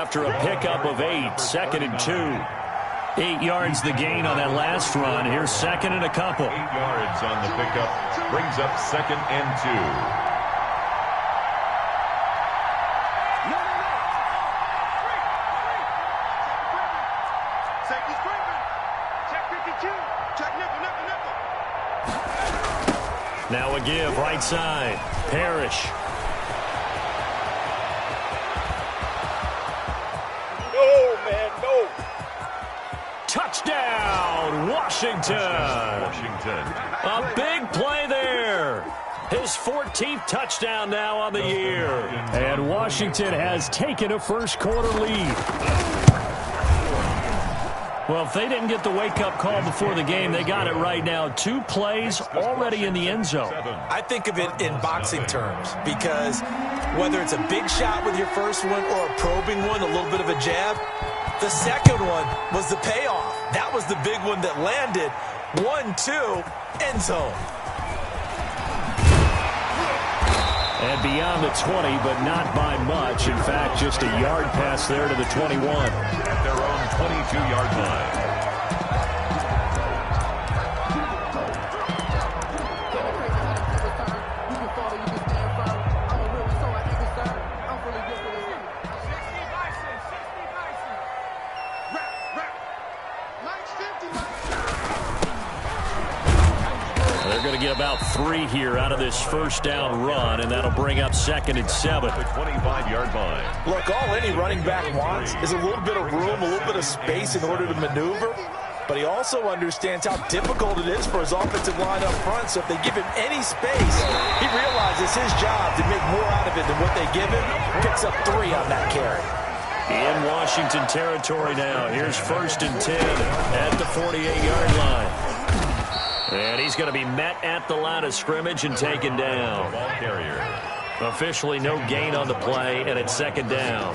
after a pickup of 8, 2nd and 2. 8 yards the gain on that last run. Here's 2nd and a couple. 8 yards on the pickup brings up 2nd and 2. Now a give, right side. Parrish. No, man, no. Touchdown, Washington. A big play there. His 14th touchdown now on the year. And Washington has taken a first-quarter lead. Well, if they didn't get the wake-up call before the game, they got it right now. 2 plays already in the end zone. I think of it in boxing terms because whether it's a big shot with your first one or a probing one, a little bit of a jab, the second one was the payoff. That was the big one that landed. 1-2, end zone. And beyond the 20, but not by much. In fact, just a yard pass there to the 21. At their own 22-yard line. They're going to get about 3 here out of this first down run, and that'll bring up 2nd and 7. The 25-yard line. Look, all any running back wants is a little bit of room, a little bit of space in order to maneuver. But he also understands how difficult it is for his offensive line up front. So if they give him any space, he realizes his job to make more out of it than what they give him. Picks up 3 on that carry. In Washington territory now. Here's 1st and 10 at the 48-yard line. And he's going to be met at the line of scrimmage and taken down. Ball carrier. Officially no gain on the play, and it's 2nd down.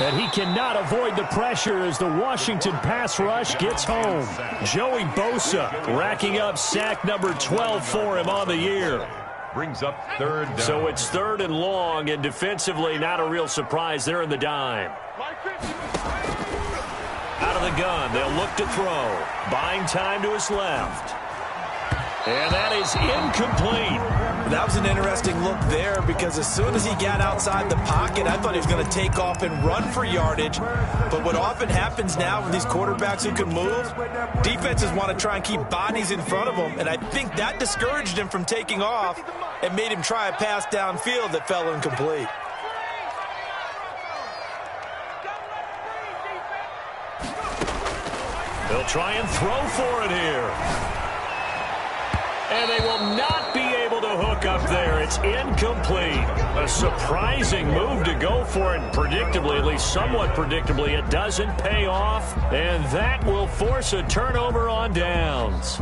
And he cannot avoid the pressure as the Washington pass rush gets home. Joey Bosa racking up sack number 12 for him on the year. Brings up 3rd down. So it's 3rd and long, and defensively not a real surprise there in the dime. Out of the gun, they'll look to throw. Buying time to his left. And that is incomplete. That was an interesting look there because as soon as he got outside the pocket, I thought he was going to take off and run for yardage. But what often happens now with these quarterbacks who can move, defenses want to try and keep bodies in front of them. And I think that discouraged him from taking off and made him try a pass downfield that fell incomplete. They'll try and throw for it here. And they will not be able to hook up there. It's incomplete. A surprising move to go for it. Predictably, at least somewhat predictably, it doesn't pay off. And that will force a turnover on downs.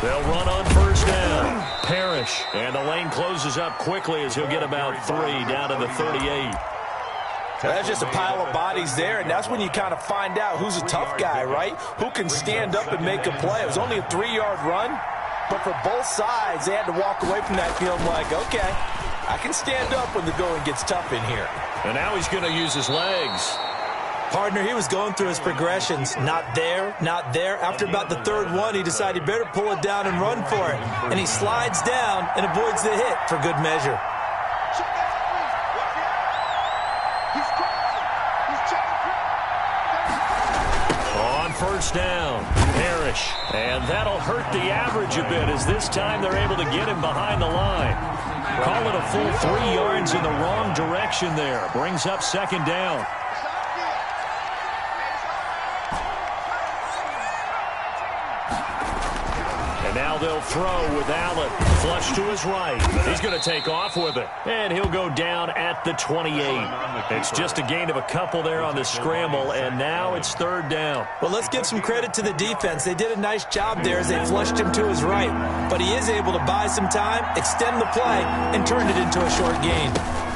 They'll run on 1st down. Parrish. And the lane closes up quickly as he'll get about 3 down to the 38. That's just a pile of bodies there, and that's when you kind of find out who's a tough guy, right? Who can stand up and make a play. It was only a 3-yard run, but for both sides, they had to walk away from that field like, okay, I can stand up when the going gets tough in here. And now he's going to use his legs. Partner, he was going through his progressions. Not there, not there. After about the 3rd one, he decided he better pull it down and run for it. And he slides down and avoids the hit for good measure. On 1st down, Parrish. And that'll hurt the average a bit as this time they're able to get him behind the line. Call it a full 3 yards in the wrong direction there. Brings up 2nd down. Now they'll throw with Allen. Flush to his right. He's going to take off with it. And he'll go down at the 28. It's just a gain of a couple there on the scramble, and now it's third down. Well, let's give some credit to the defense. They did a nice job there as they flushed him to his right. But he is able to buy some time, extend the play, and turn it into a short gain.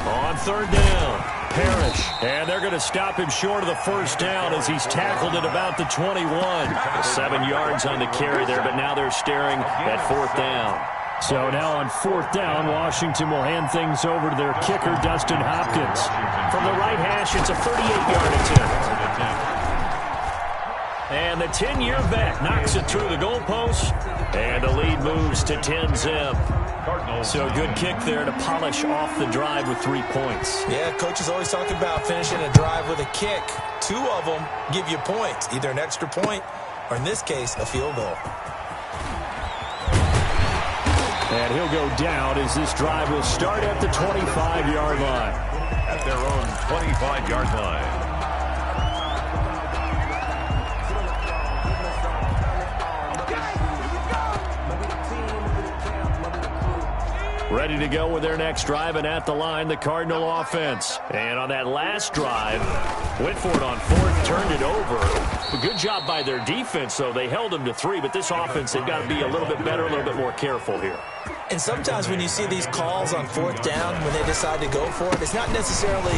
On third down, Parrish. And they're going to stop him short of the first down as he's tackled at about the 21. 7 yards on the carry there, but now they're staring at fourth down. So now on fourth down, Washington will hand things over to their kicker, Dustin Hopkins. From the right hash, it's a 38-yard attempt. And the 10-year vet knocks it through the goalpost, and the lead moves to 10-zip. So a good kick there to polish off the drive with 3 points. Yeah, coach is always talking about finishing a drive with a kick. 2 of them give you points, either an extra point or, in this case, a field goal. And he'll go down as this drive will start at the 25-yard line. At their own 25-yard line. Ready to go with their next drive, and at the line, the Cardinal offense. And on that last drive, went for it on fourth, turned it over. A good job by their defense, though. They held them to 3, but this offense, they've got to be a little bit better, a little bit more careful here. And sometimes when you see these calls on fourth down, when they decide to go for it, it's not necessarily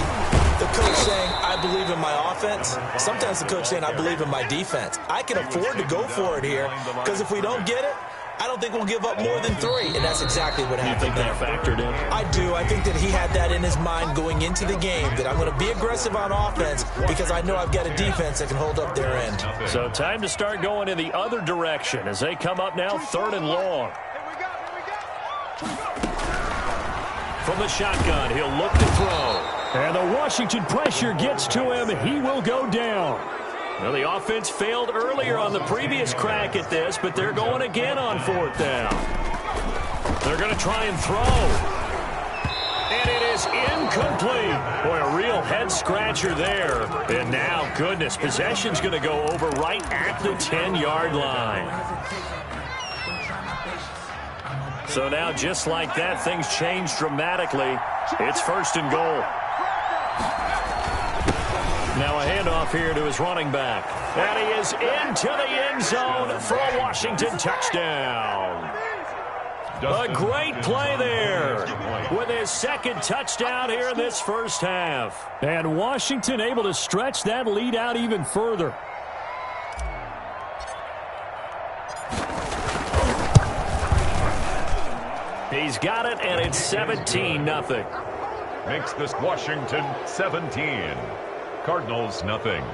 the coach saying, I believe in my offense. Sometimes the coach saying, I believe in my defense. I can afford to go for it here, because if we don't get it, I don't think we'll give up more than 3, and that's exactly what happened. You think that factored in? I do. I think that he had that in his mind going into the game, that I'm going to be aggressive on offense because I know I've got a defense that can hold up their end. So time to start going in the other direction as they come up now third and long. From the shotgun, he'll look to throw. And the Washington pressure gets to him. He will go down. Well, the offense failed earlier on the previous crack at this, but they're going again on fourth down. They're going to try and throw. And it is incomplete. Boy, a real head-scratcher there. And now, goodness, possession's going to go over right at the 10-yard line. So now, just like that, things change dramatically. It's first and goal. Now a handoff here to his running back. And he is into the end zone for a Washington touchdown. A great play there with his second touchdown here in this first half. And Washington able to stretch that lead out even further. He's got it, and it's 17-0. Makes this Washington 17. Cardinals, nothing.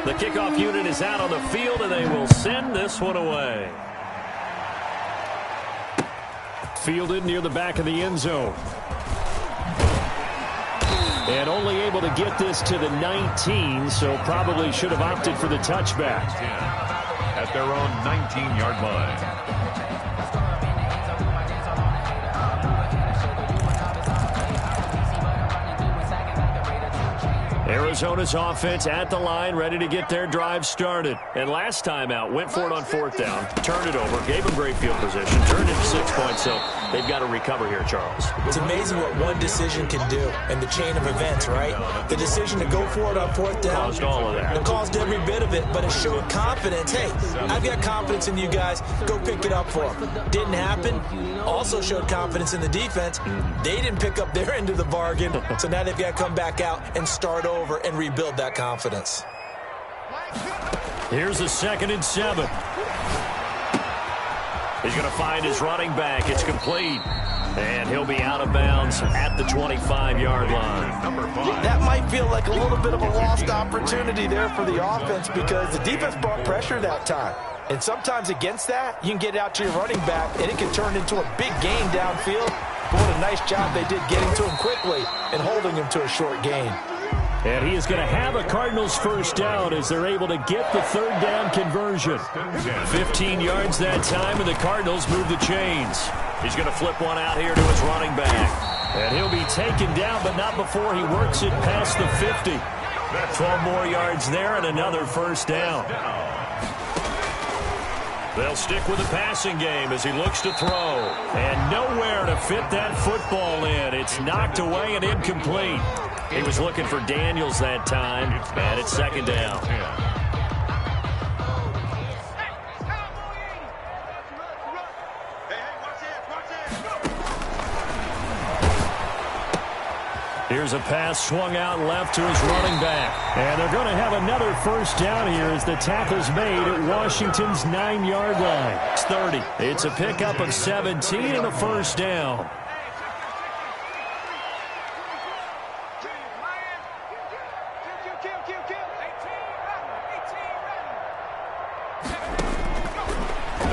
The kickoff unit is out on the field, and they will send this one away. Fielded near the back of the end zone. And only able to get this to the 19, so probably should have opted for the touchback. At their own 19-yard line. Arizona's offense at the line, ready to get their drive started. And last time out, went for it on fourth down, turned it over, gave them great field position, turned it to 6 points, so they've got to recover here, Charles. It's amazing what one decision can do in the chain of events, right? The decision to go for it on fourth down. Caused all of that. It caused every bit of it, but it showed confidence. Hey, I've got confidence in you guys. Go pick it up for them. Didn't happen. Also showed confidence in the defense. They didn't pick up their end of the bargain, so now they've got to come back out and start over and rebuild that confidence. Here's a 2nd and 7. He's going to find his running back. It's complete. And he'll be out of bounds at the 25-yard line. Number 5. That might feel like a little bit of a lost opportunity there for the offense because the defense brought pressure that time. And sometimes against that, you can get it out to your running back, and it can turn into a big gain downfield. But what a nice job they did getting to him quickly and holding him to a short gain. And he is going to have a Cardinals first down as they're able to get the third down conversion. 15 yards that time, and the Cardinals move the chains. He's going to flip one out here to his running back. And he'll be taken down, but not before he works it past the 50. 12 more yards there and another first down. They'll stick with the passing game as he looks to throw. And nowhere to fit that football in. It's knocked away and incomplete. He was looking for Daniels that time, and it's second down. Here's a pass swung out left to his running back. And they're going to have another first down here as the tackle's made at Washington's 9-yard line. It's 30. It's a pickup of 17 and a first down.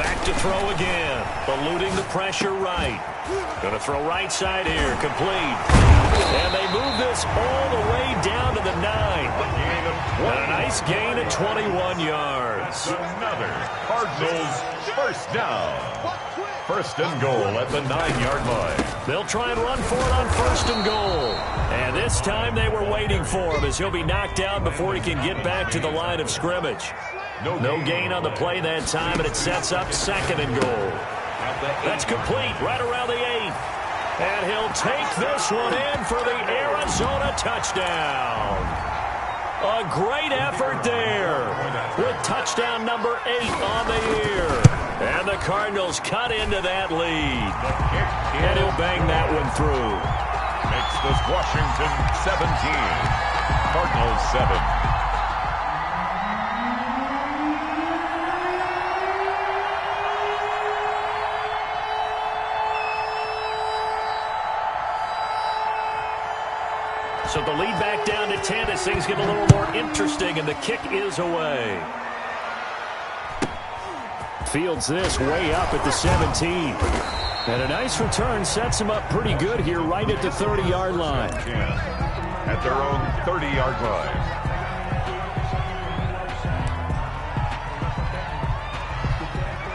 Back to throw again. Eluding the pressure right. Going to throw right side here. Complete. And they move this all the way down to the 9. And a nice gain at 21 yards. Another Cardinals first down. First and goal at the 9-yard line. They'll try and run for it on first and goal. And this time they were waiting for him as he'll be knocked down before he can get back to the line of scrimmage. No gain on the play that time, and it sets up second and goal. That's complete right around the 8. And he'll take this one in for the Arizona touchdown. A great effort there with touchdown number 8 on the year. And the Cardinals cut into that lead. And he'll bang that one through. Makes this Washington 17. Cardinals 7. So the lead back down to 10 as things get a little more interesting, and the kick is away. Fields this way up at the 17. And a nice return sets him up pretty good here right at the 30-yard line. At their own 30-yard line.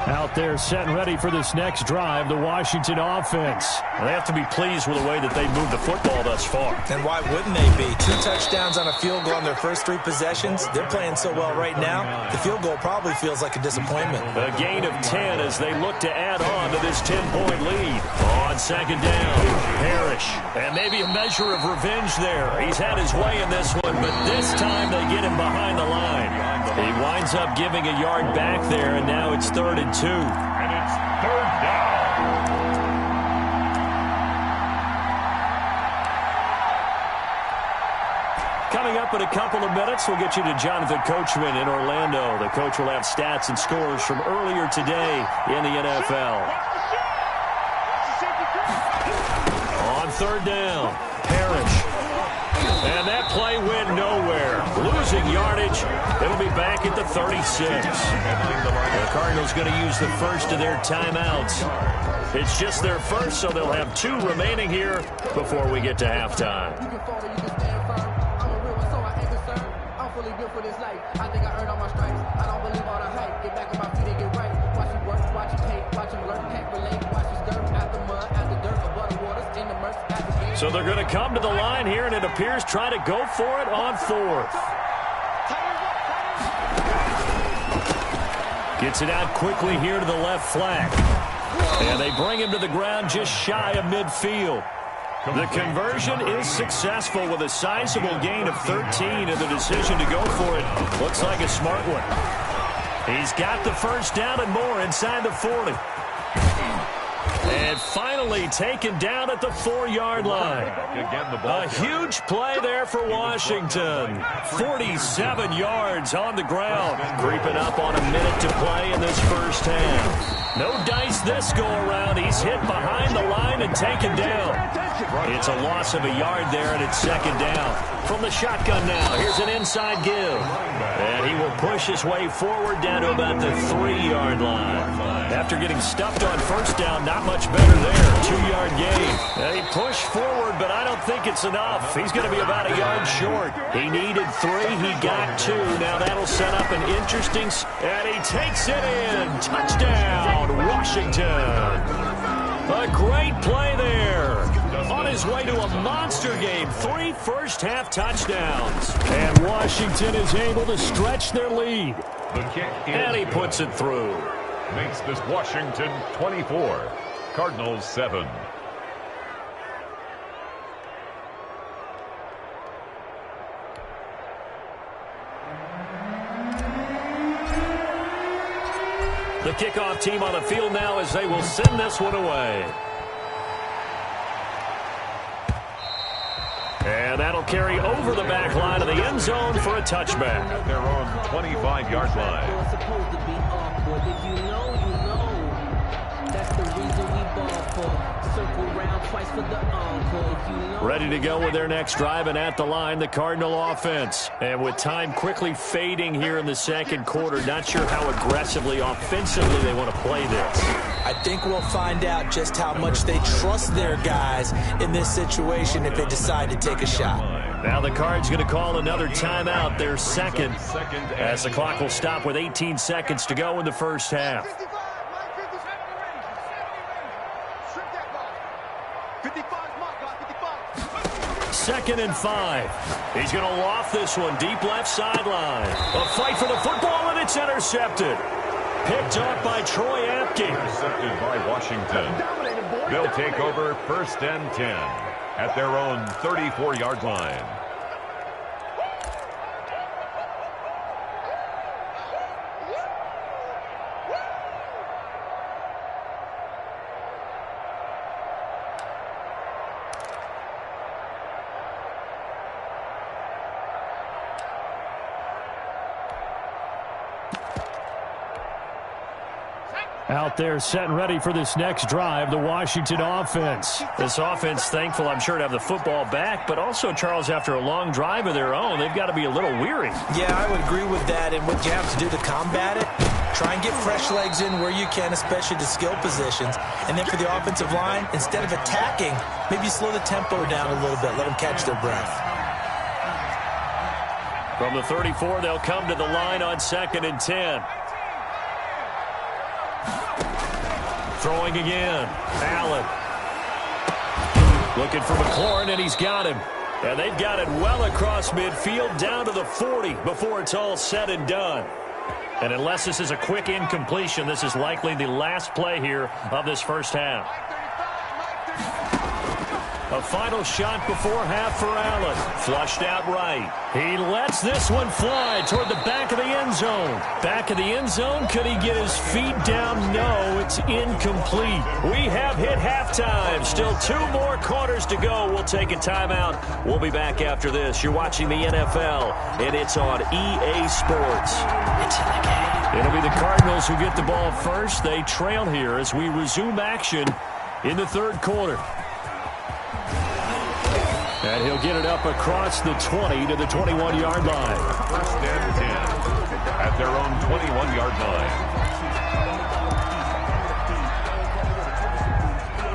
Out there set and ready for this next drive, the Washington offense. They have to be pleased with the way that they've moved the football thus far. And why wouldn't they be? 2 touchdowns on a field goal on their first 3 possessions. They're playing so well right now, the field goal probably feels like a disappointment. A gain of 10 as they look to add on to this 10-point lead. On second down, Parrish. And maybe a measure of revenge there. He's had his way in this one, but this time they get him behind the line. He winds up giving a yard back there, and now it's 3rd and 2. And it's 3rd down. Coming up in a couple of minutes, we'll get you to Jonathan Coachman in Orlando. The coach will have stats and scores from earlier today in the NFL. On 3rd down, Parrish. And that play went nowhere. Losing yardage. It'll be back at the 36. The Cardinals going to use the first of their timeouts. It's just their first, so they'll have 2 remaining here before we get to halftime. So they're going to come to the line here, and it appears try to go for it on 4th. Gets it out quickly here to the left flank. And they bring him to the ground just shy of midfield. The conversion is successful with a sizable gain of 13, and the decision to go for it looks like a smart one. He's got the first down and more inside the 40. And finally taken down at the 4-yard line. A huge play there for Washington. 47 yards on the ground. Creeping up on a minute to play in this first half. No dice this go-around. He's hit behind the line and taken down. It's a loss of a yard there, and it's second down. From the shotgun now, here's an inside give. And he will push his way forward down to about the 3-yard line. After getting stuffed on first down, not much better there. 2-yard gain. And he pushed forward, but I don't think it's enough. He's going to be about a yard short. He needed 3. He got 2. Now that'll set up an interesting... And he takes it in. Touchdown, Washington. A great play there. On his way to a monster game. 3 first-half touchdowns. And Washington is able to stretch their lead. And he puts it through. Makes this Washington 24, Cardinals 7. The kickoff team on the field now as they will send this one away. And that'll carry over the back line of the end zone for a touchback. At their own 25-yard line. It's supposed to be awkward. If you know, you know. That's the reason we ball for. Circle round twice for the encore. If you know. Ready to go with their next drive, and at the line, the Cardinal offense. And with time quickly fading here in the second quarter, not sure how aggressively, offensively they want to play this. I think we'll find out just how much they trust their guys in this situation if they decide to take a shot. Now the Cards going to call another timeout, their second, as the clock will stop with 18 seconds to go in the first half. 2nd and 5. He's going to loft this one deep left sideline. A fight for the football, and it's intercepted. Picked up by Troy Apke. Intercepted by Washington. They'll take over 1st and 10 at their own 34-yard line. Out there set and ready for this next drive, the Washington offense. This offense thankful, I'm sure, to have the football back, but also, Charles, after a long drive of their own, they've got to be a little weary. Yeah, I would agree with that, and what you have to do to combat it, try and get fresh legs in where you can, especially the skill positions. And then for the offensive line, instead of attacking, maybe slow the tempo down a little bit, let them catch their breath. From the 34, they'll come to the line on 2nd and 10. Throwing again. Allen. Looking for McLaurin, and he's got him. And they've got it well across midfield, down to the 40 before it's all said and done. And unless this is a quick incompletion, this is likely the last play here of this first half. A final shot before half for Allen. Flushed out right. He lets this one fly toward the back of the end zone. Back of the end zone. Could he get his feet down? No, it's incomplete. We have hit halftime. Still 2 more quarters to go. We'll take a timeout. We'll be back after this. You're watching the NFL, and it's on EA Sports. It's in the game. It'll be the Cardinals who get the ball first. They trail here as we resume action in the third quarter. And he'll get it up across the 20 to the 21-yard line. 1st and 10 at their own 21-yard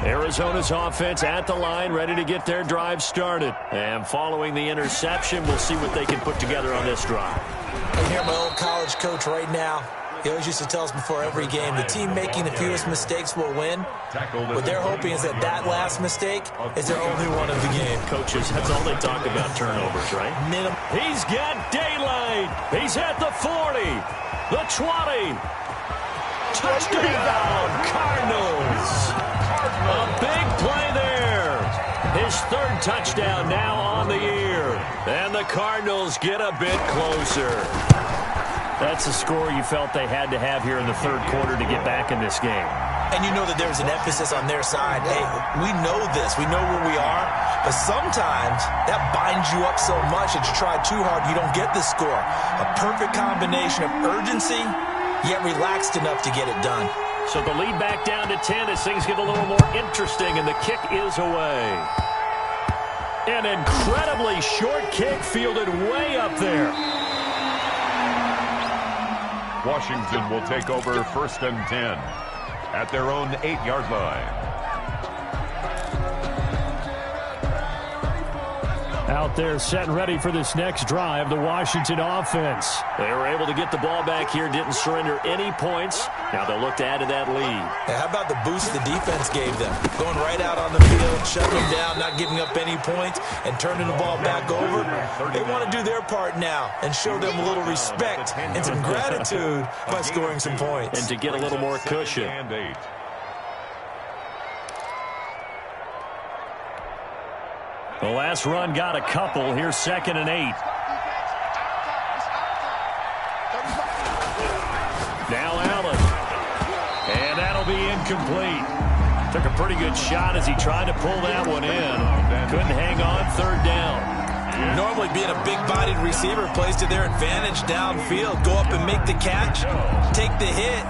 line. Arizona's offense at the line, ready to get their drive started. And following the interception, we'll see what they can put together on this drive. I hear my old college coach right now. He always used to tell us before every game, the team making the fewest mistakes will win. What they're hoping is that that last mistake is their only one of the game. Coaches, that's all they talk about, turnovers, right? Minimum. He's got daylight. He's at the 40, the 20. Touchdown, Cardinals. A big play there. His 3rd touchdown now on the year. And the Cardinals get a bit closer. That's a score you felt they had to have here in the third quarter to get back in this game. And you know that there's an emphasis on their side. Hey, we know this. We know where we are. But sometimes that binds you up so much that you try too hard, you don't get the score. A perfect combination of urgency, yet relaxed enough to get it done. So the lead back down to 10 as things get a little more interesting, and the kick is away. An incredibly short kick fielded way up there. Washington will take over 1st and 10 at their own 8-yard line. Out there set and ready for this next drive, the Washington offense. They were able to get the ball back here, didn't surrender any points. Now they'll look to add to that lead. How about the boost the defense gave them? Going right out on the field, shutting them down, not giving up any points, and turning the ball back over. They want to do their part now and show them a little respect and some gratitude by scoring some points. And to get a little more cushion. The last run got a couple. Here's 2nd and 8. Now Allen. And that'll be incomplete. Took a pretty good shot as he tried to pull that one in. Couldn't hang on 3rd down. Normally being a big-bodied receiver plays to their advantage downfield. Go up and make the catch, take the hit,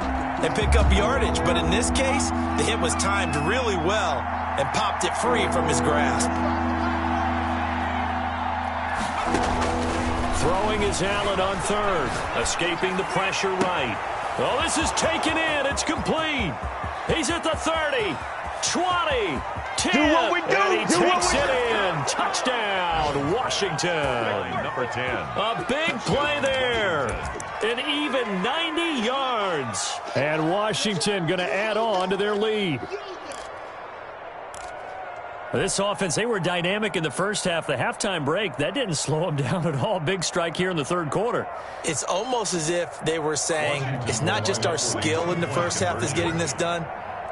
and pick up yardage. But in this case, the hit was timed really well and popped it free from his grasp. Throwing is Allen on 3rd. Escaping the pressure right. Oh, this is taken in. It's complete. He's at the 30, 20, 10. Do what we do. And he takes it in. Touchdown, Washington. Number 10. A big play there. An even 90 yards. And Washington going to add on to their lead. This offense, they were dynamic in the first half. The halftime break, that didn't slow them down at all. Big strike here in the 3rd quarter. It's almost as if they were saying, it's not just our skill in the first half that's getting this done.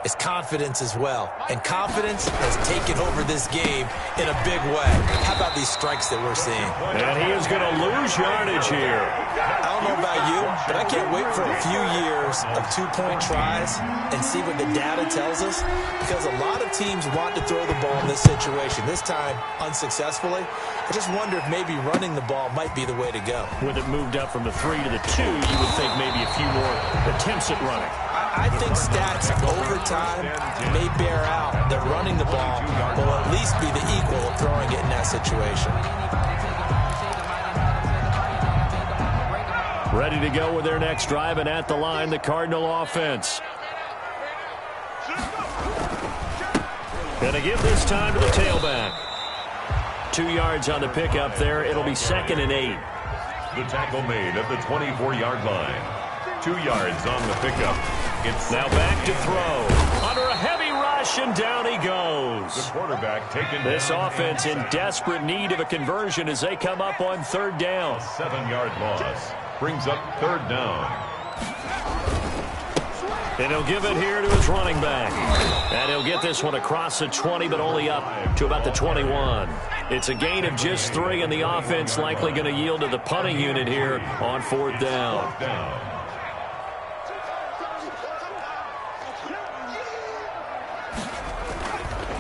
It's confidence as well. And confidence has taken over this game in a big way. How about these strikes that we're seeing? And he is going to lose yardage here. I don't know about you, but I can't wait for a few years of 2-point tries and see what the data tells us. Because a lot of teams want to throw the ball in this situation. This time, unsuccessfully. I just wonder if maybe running the ball might be the way to go. When it moved up from the 3 to the 2, you would think maybe a few more attempts at running. I think stats over time may bear out that running the ball will at least be the equal of throwing it in that situation. Ready to go with their next drive, and at the line, the Cardinal offense. Going to give this time to the tailback. 2 yards on the pickup there. It'll be 2nd and 8. The tackle made at the 24-yard line. 2 yards on the pickup. It's now back to throw. Under a heavy rush, and down he goes. The quarterback taken. This offense in desperate need of a conversion as they come up on 3rd down. A 7-yard loss brings up 3rd down. And he'll give it here to his running back. And he'll get this one across the 20, but only up to about the 21. It's a gain of just 3, and the offense likely going to yield to the punting unit here on 4th down.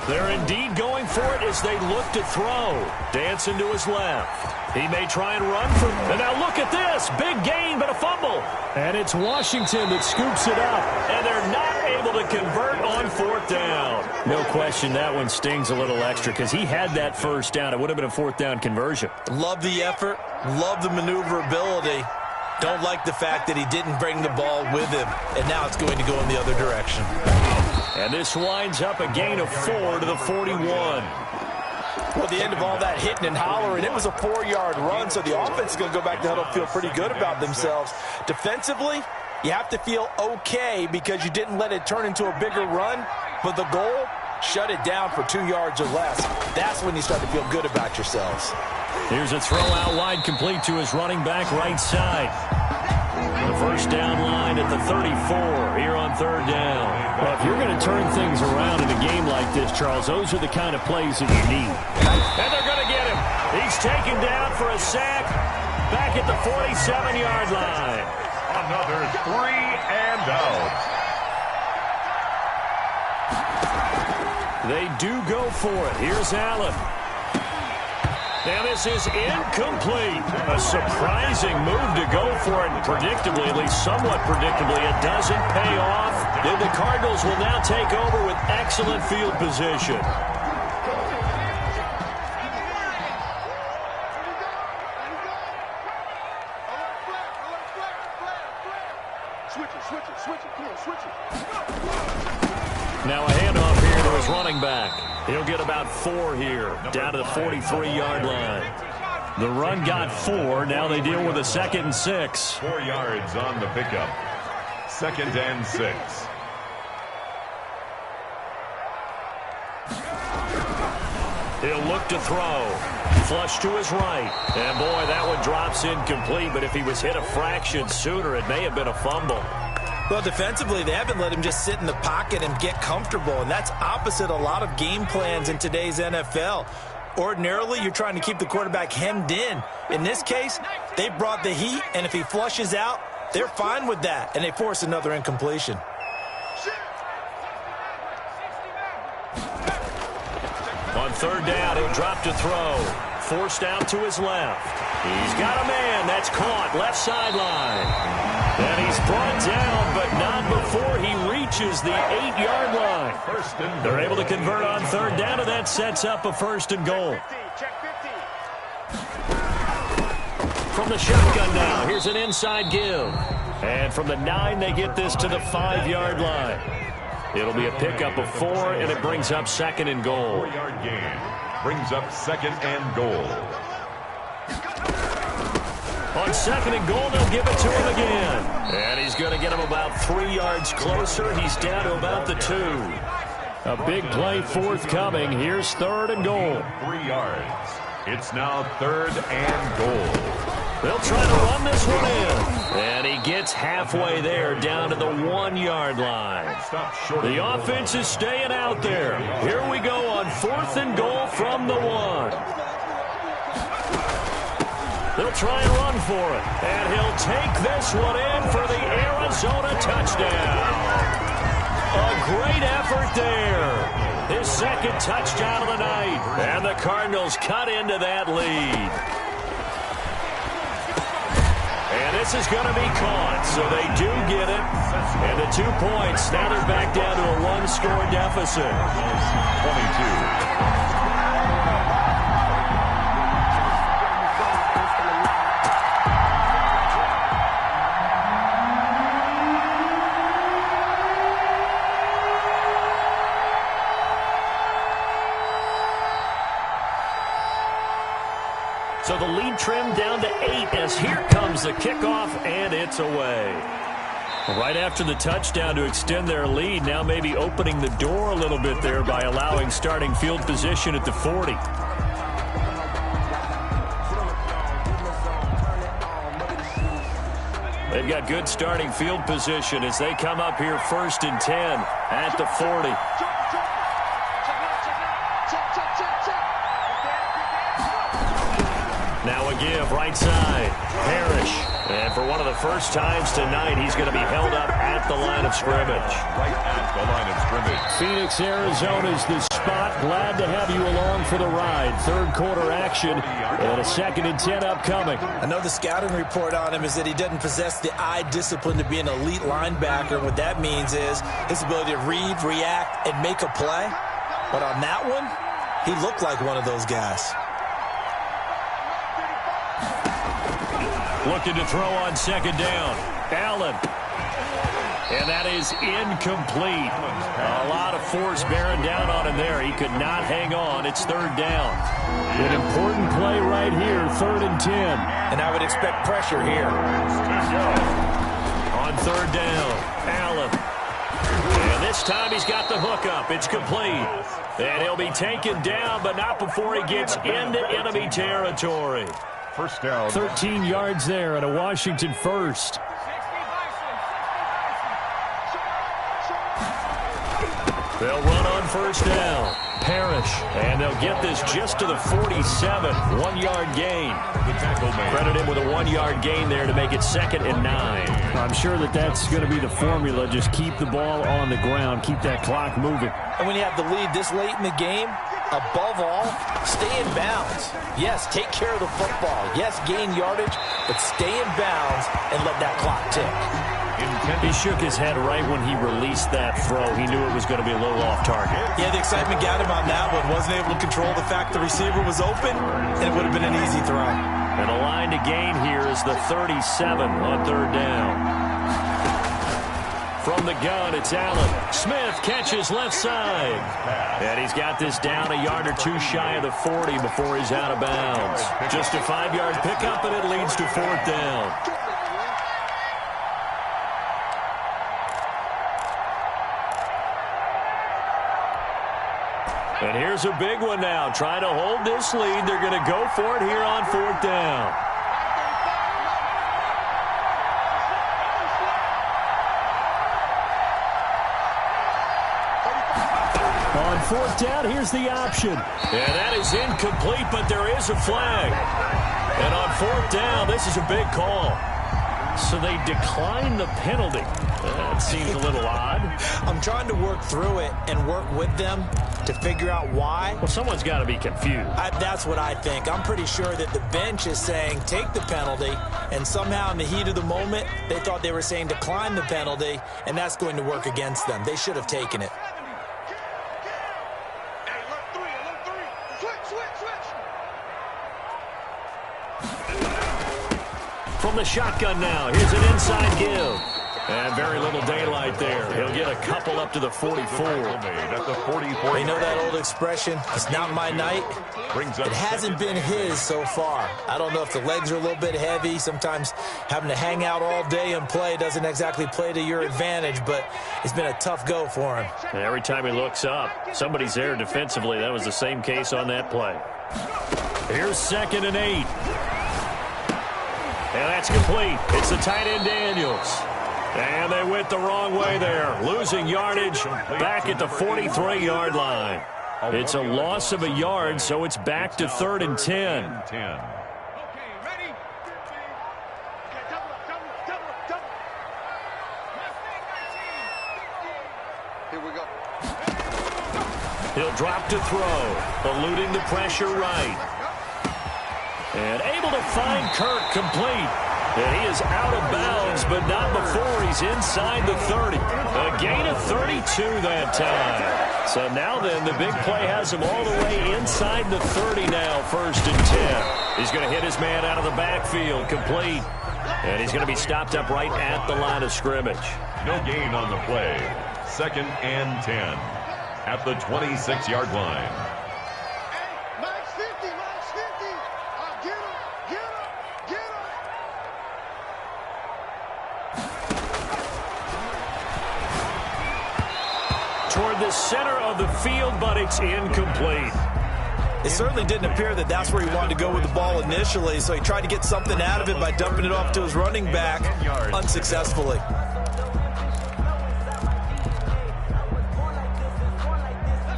They're indeed going for it as they look to throw. Dancing to his left. He may try and run from it. And now look at this. Big gain, but a fumble. And it's Washington that scoops it up. And they're not able to convert on 4th down. No question that one stings a little extra because he had that 1st down. It would have been a 4th down conversion. Love the effort. Love the maneuverability. Don't like the fact that he didn't bring the ball with him. And now it's going to go in the other direction. And this winds up a gain of 4 to the 41. Well, at the end of all that hitting and hollering, it was a 4-yard run, so the offense is going to go back to huddle, feel pretty good about themselves. Defensively, you have to feel okay because you didn't let it turn into a bigger run, but the goal, shut it down for 2 yards or less. That's when you start to feel good about yourselves. Here's a throw out wide, complete to his running back right side. The 1st down line at the 34 here on 3rd down. Well, if you're going to turn things around in a game like this, Charles, those are the kind of plays that you need. And they're going to get him. He's taken down for a sack back at the 47-yard line. Another 3 and out. They do go for it. Here's Allen. And this is incomplete. A surprising move to go for it. And predictably, at least somewhat predictably, it doesn't pay off. And the Cardinals will now take over with excellent field position. Now a handoff here to his running back. He'll get about 4 here, down to the 43-yard line. The run got 4. Now they deal with a 2nd and 6. 4 yards on the pickup. 2nd and 6. He'll look to throw. Flush to his right. And boy, that one drops incomplete. But if he was hit a fraction sooner, it may have been a fumble. Well, defensively, they haven't let him just sit in the pocket and get comfortable, and that's opposite a lot of game plans in today's NFL. Ordinarily, you're trying to keep the quarterback hemmed in. In this case, they brought the heat, and if he flushes out, they're fine with that, and they force another incompletion. On 3rd down, he'll drop to throw. Forced out to his left. He's got a man. That's caught. Left sideline. And he's brought down, but not before he reaches the 8-yard line. They're able to convert on 3rd down, and that sets up a 1st and goal. From the shotgun now, here's an inside give. And from the 9, they get this to the 5-yard line. It'll be a pickup of 4, and it brings up 2nd and goal. 4-yard gain brings up 2nd and goal. On 2nd and goal, they'll give it to him again. And he's going to get him about 3 yards closer. He's down to about the 2. A big play forthcoming. Here's 3rd and goal. 3 yards. It's now 3rd and goal. They'll try to run this one in. And he gets halfway there, down to the 1-yard line. The offense is staying out there. Here we go on 4th and goal from the 1. They'll try and run for it. And he'll take this one in for the Arizona touchdown. A great effort there. His 2nd touchdown of the night. And the Cardinals cut into that lead. And this is going to be caught, so they do get it. And the 2 points, now they're back down to a 1-score deficit. 22. So the lead trimmed down to 8 as here comes the kickoff, and it's away. Right after the touchdown to extend their lead, now maybe opening the door a little bit there by allowing starting field position at the 40. They've got good starting field position as they come up here 1st and 10 at the 40. Now a give, right side. Parrish. And for one of the first times tonight, he's going to be held up at the line of scrimmage. Right at the line of scrimmage. Phoenix, Arizona's the spot. Glad to have you along for the ride. 3rd quarter action and a 2nd and 10 upcoming. I know the scouting report on him is that he doesn't possess the eye discipline to be an elite linebacker. And what that means is his ability to read, react, and make a play. But on that one, he looked like one of those guys. Looking to throw on 2nd down. Allen. And that is incomplete. A lot of force bearing down on him there. He could not hang on. It's 3rd down. An important play right here, 3rd and 10. And I would expect pressure here. On 3rd down, Allen. And this time he's got the hook up. It's complete. And he'll be taken down, but not before he gets into enemy territory. 1st down. 13 yards there and a Washington 1st. They'll run on 1st down. Parrish. And they'll get this just to the 47. 1-yard gain. Credit him with a 1-yard gain there to make it 2nd and 9. I'm sure that's going to be the formula. Just keep the ball on the ground. Keep that clock moving. And when you have the lead this late in the game, above all, stay in bounds. Yes, take care of the football. Yes, gain yardage, but stay in bounds and let that clock tick. He shook his head right when he released that throw. He knew it was going to be a little off target. Yeah, the excitement got him on that one. Wasn't able to control the fact the receiver was open, and it would have been an easy throw. And the line to gain here is the 37 on 3rd down. From the gun, it's Allen. Smith catches left side. And he's got this down a yard or two shy of the 40 before he's out of bounds. Just a 5-yard pickup, and it leads to 4th down. And here's a big one now. Trying to hold this lead. They're going to go for it here on 4th down. On 4th down, here's the option. And that is incomplete, but there is a flag. And on 4th down, this is a big call. So they decline the penalty. That seems a little odd. I'm trying to work through it and work with them to figure out why. Well, someone's got to be confused. That's what I think. I'm pretty sure that the bench is saying take the penalty, and somehow in the heat of the moment, they thought they were saying decline the penalty, and that's going to work against them. They should have taken it. From the shotgun now, here's an inside give. And very little daylight there. He'll get a couple up to the 44. You know that old expression, it's not my night? It hasn't been his so far. I don't know if the legs are a little bit heavy. Sometimes having to hang out all day and play doesn't exactly play to your advantage, but it's been a tough go for him. And every time he looks up, somebody's there defensively. That was the same case on that play. Here's 2nd and 8. And that's complete. It's the tight end Daniels. And they went the wrong way there. Losing yardage back at the 43-yard line. It's a loss of a yard, so it's back to 3rd and 10. Here we go. He'll drop to throw, eluding the pressure right. And able to find Kirk complete. And he is out of bounds, but not before he's inside the 30. A gain of 32 that time. So now then, the big play has him all the way inside the 30 now, 1st and 10. He's going to hit his man out of the backfield, complete. And he's going to be stopped up right at the line of scrimmage. No gain on the play. 2nd and 10 at the 26-yard line. Toward the center of the field, but it's incomplete. It certainly didn't appear that that's where he wanted to go with the ball initially, so he tried to get something out of it by dumping it off to his running back unsuccessfully.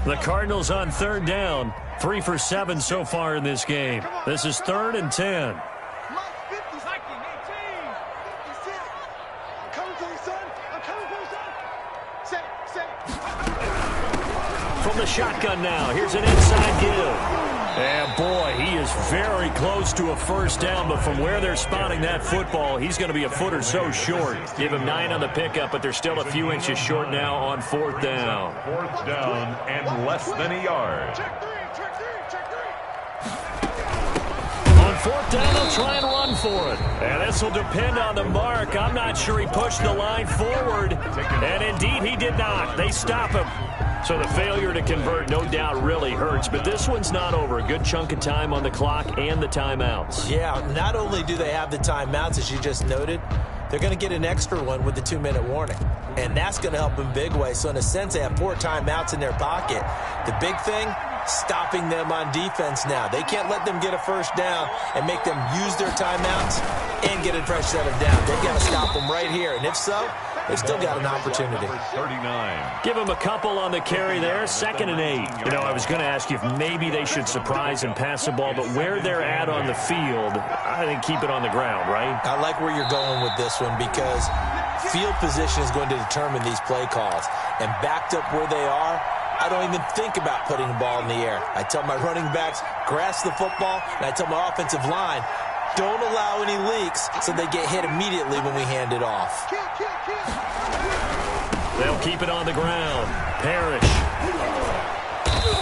The Cardinals on 3rd down, 3 for 7 so far in this game. This is 3rd and 10. From the shotgun now, here's an inside give. And boy, he is very close to a 1st down, but from where they're spotting that football, he's going to be a foot or so short. Give him 9 on the pickup, but they're still a few inches short now on 4th down. 4th down and less than a yard. On 4th down, they'll try and run for it. And this will depend on the mark. I'm not sure he pushed the line forward. And indeed, he did not. They stop him. So the failure to convert no doubt really hurts, but this one's not over. A good chunk of time on the clock and the timeouts. Yeah, not only do they have the timeouts, as you just noted, they're going to get an extra one with the 2-minute warning. And that's going to help in big way. So in a sense, they have 4 timeouts in their pocket. The big thing, stopping them on defense now. They can't let them get a first down and make them use their timeouts and get a fresh set of down. They've got to stop them right here. And if so, they've still got an opportunity. 39. Give them a couple on the carry there, 2nd and 8. You know, I was going to ask you if maybe they should surprise and pass the ball, but where they're at on the field, I think keep it on the ground, right? I like where you're going with this one because field position is going to determine these play calls. And backed up where they are, I don't even think about putting the ball in the air. I tell my running backs, grasp the football, and I tell my offensive line, don't allow any leaks so they get hit immediately when we hand it off. They'll keep it on the ground. Parrish.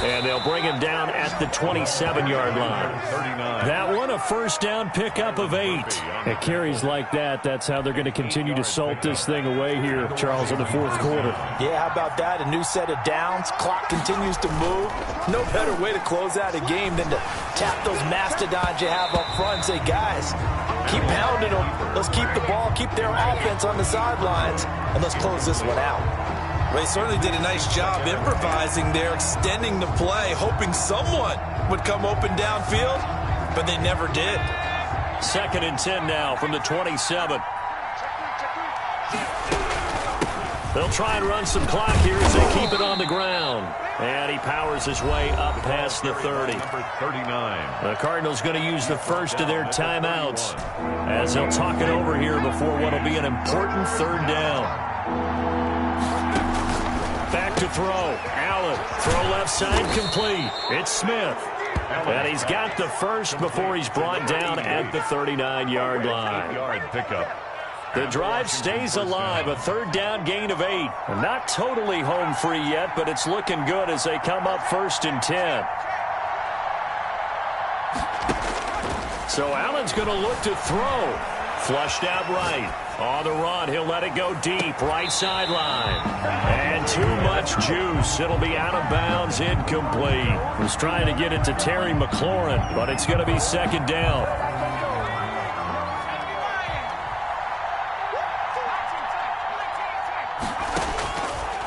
And they'll bring him down at the 27-yard line. 39. That one, a first down pickup of 8. At carries like that, that's how they're going to continue to salt this thing away here, Charles, in the 4th quarter. Yeah, how about that? A new set of downs. Clock continues to move. No better way to close out a game than to tap those mastodons you have up front and say, guys, keep pounding them. Let's keep the ball, keep their offense on the sidelines, and let's close this one out. Well, they certainly did a nice job improvising there, extending the play, hoping someone would come open downfield, but they never did. 2nd and 10 now from the 27. They'll try and run some clock here as they keep it on the ground. And he powers his way up past the 30. Number 39. The Cardinals going to use the first of their timeouts as they'll talk it over here before what will be an important 3rd down. Back to throw. Allen. Throw left side complete. It's Smith. And he's got the first before he's brought down at the 39-yard line. 8-yard pickup. The drive stays alive. A 3rd down gain of 8. Not totally home free yet, but it's looking good as they come up 1st and 10. So Allen's going to look to throw. Flushed out right. On the run, he'll let it go deep. Right sideline. And too much juice. It'll be out of bounds, incomplete. Was trying to get it to Terry McLaurin, but it's going to be 2nd down.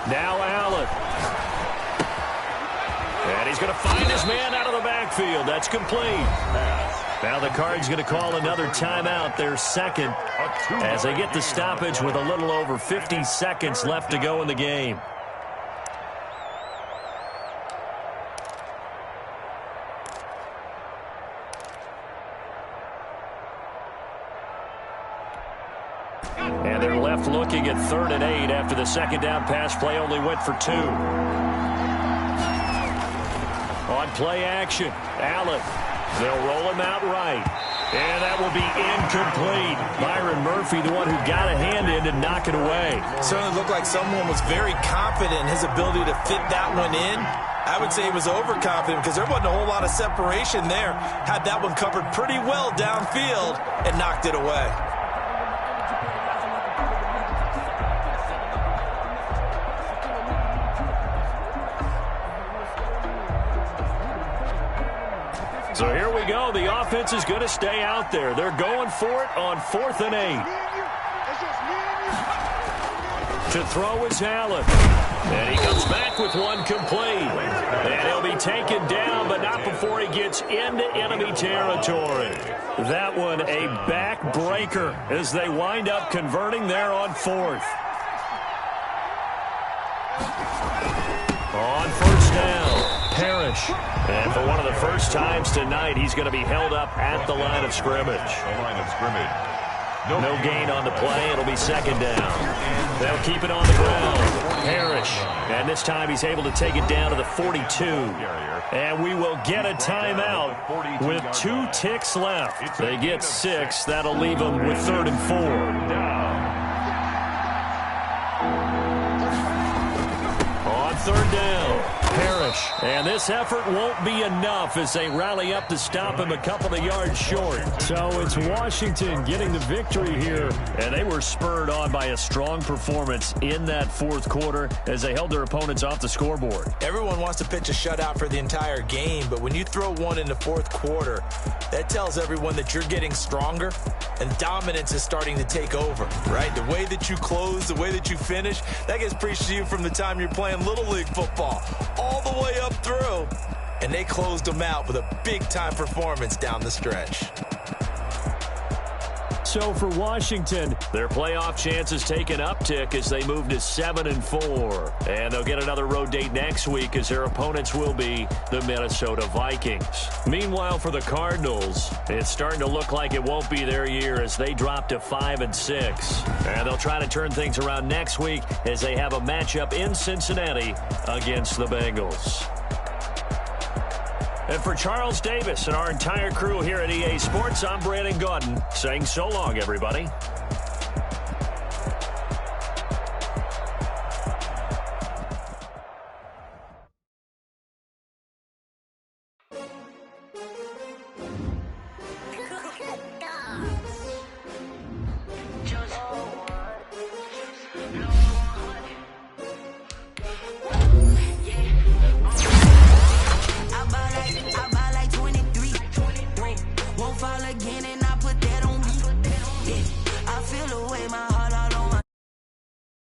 Now Allen. And he's going to find his man out of the backfield. That's complete. Now the Cards going to call another timeout, their 2nd, as they get the stoppage with a little over 50 seconds left to go in the game. And they're left looking at 3rd and 8 after the 2nd down pass play only went for 2. On play action, Allen. They'll roll him out right. And that will be incomplete. Byron Murphy, the one who got a hand in to knock it away. Certainly looked like someone was very confident in his ability to fit that one in. I would say he was overconfident because there wasn't a whole lot of separation there. Had that one covered pretty well downfield and knocked it away. So here we go. The offense is going to stay out there. They're going for it on 4th and 8. To throw is Allen. And he comes back with one complete. And he'll be taken down, but not before he gets into enemy territory. That one a backbreaker as they wind up converting there on 4th. On 1st down, Parrish. And for one of the first times tonight, he's going to be held up at the line of scrimmage. The line of scrimmage. No gain on the play. It'll be 2nd down. They'll keep it on the ground. Parrish. And this time he's able to take it down to the 42. And we will get a timeout with 2 ticks left. They get 6. That'll leave them with 3rd and 4. On 3rd down, Parrish. And this effort won't be enough as they rally up to stop him a couple of yards short. So it's Washington getting the victory here. And they were spurred on by a strong performance in that 4th quarter as they held their opponents off the scoreboard. Everyone wants to pitch a shutout for the entire game, but when you throw one in the 4th quarter, that tells everyone that you're getting stronger and dominance is starting to take over, right? The way that you close, the way that you finish, that gets preached to you from the time you're playing Little League football all the way up through. and they closed them out with a big-time performance down the stretch. So for Washington, their playoff chances take an uptick as they move to 7-4. And they'll get another road date next week as their opponents will be the Minnesota Vikings. Meanwhile, for the Cardinals, it's starting to look like it won't be their year as they drop to 5-6. And they'll try to turn things around next week as they have a matchup in Cincinnati against the Bengals. And for Charles Davis and our entire crew here at EA Sports, I'm Brandon Gaudin saying so long, everybody.